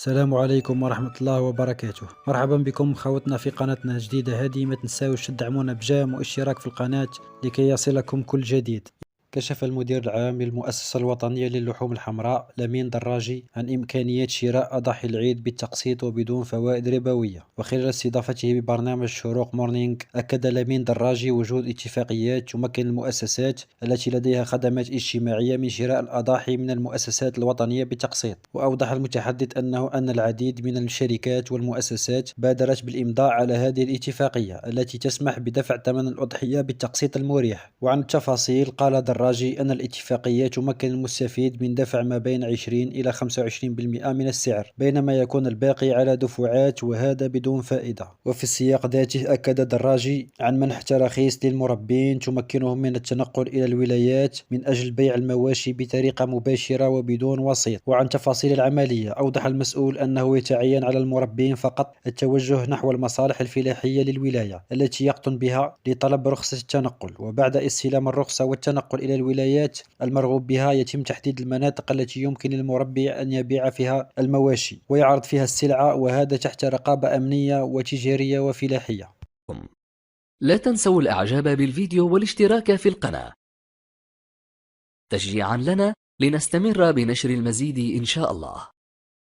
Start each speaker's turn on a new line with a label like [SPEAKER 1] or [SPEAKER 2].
[SPEAKER 1] السلام عليكم ورحمة الله وبركاته. مرحبا بكم خوتنا في قناتنا الجديدة هذه. ما تنساوش تدعمونا بجام واشتراك في القناة لكي يصلكم كل جديد. كشف المدير العام للمؤسسة الوطنية للحوم الحمراء لمين دراجي عن إمكانية شراء أضاحي العيد بالتقسيط وبدون فوائد ربوية. وخلال استضافته ببرنامج شروق مورنينج، أكد لمين دراجي وجود اتفاقيات تمكن المؤسسات التي لديها خدمات اجتماعية من شراء الأضاحي من المؤسسات الوطنية بتقسيط. وأوضح المتحدث أن العديد من الشركات والمؤسسات بادرت بالإمضاء على هذه الاتفاقية التي تسمح بدفع ثمن الأضحية بالتقسيط المريح. وعن التفاصيل، قال دراجي أن الاتفاقية تمكن المستفيد من دفع ما بين 20 إلى 25% من السعر، بينما يكون الباقي على دفعات، وهذا بدون فائدة. وفي السياق ذاته، أكد دراجي عن منح تراخيص للمربين تمكنهم من التنقل إلى الولايات من أجل بيع المواشي بطريقة مباشرة وبدون وسيط. وعن تفاصيل العملية، أوضح المسؤول أنه يتعين على المربين فقط التوجه نحو المصالح الفلاحية للولاية التي يقطن بها لطلب رخصة التنقل، وبعد استلام الرخصة والتنقل إلى الولايات المرغوب بها يتم تحديد المناطق التي يمكن للمربي أن يبيع فيها المواشي ويعرض فيها السلعة، وهذا تحت رقابة أمنية وتجارية وفلاحية.
[SPEAKER 2] لا تنسوا الإعجاب بالفيديو والاشتراك في القناة تشجيعا لنا لنستمر بنشر المزيد إن شاء الله.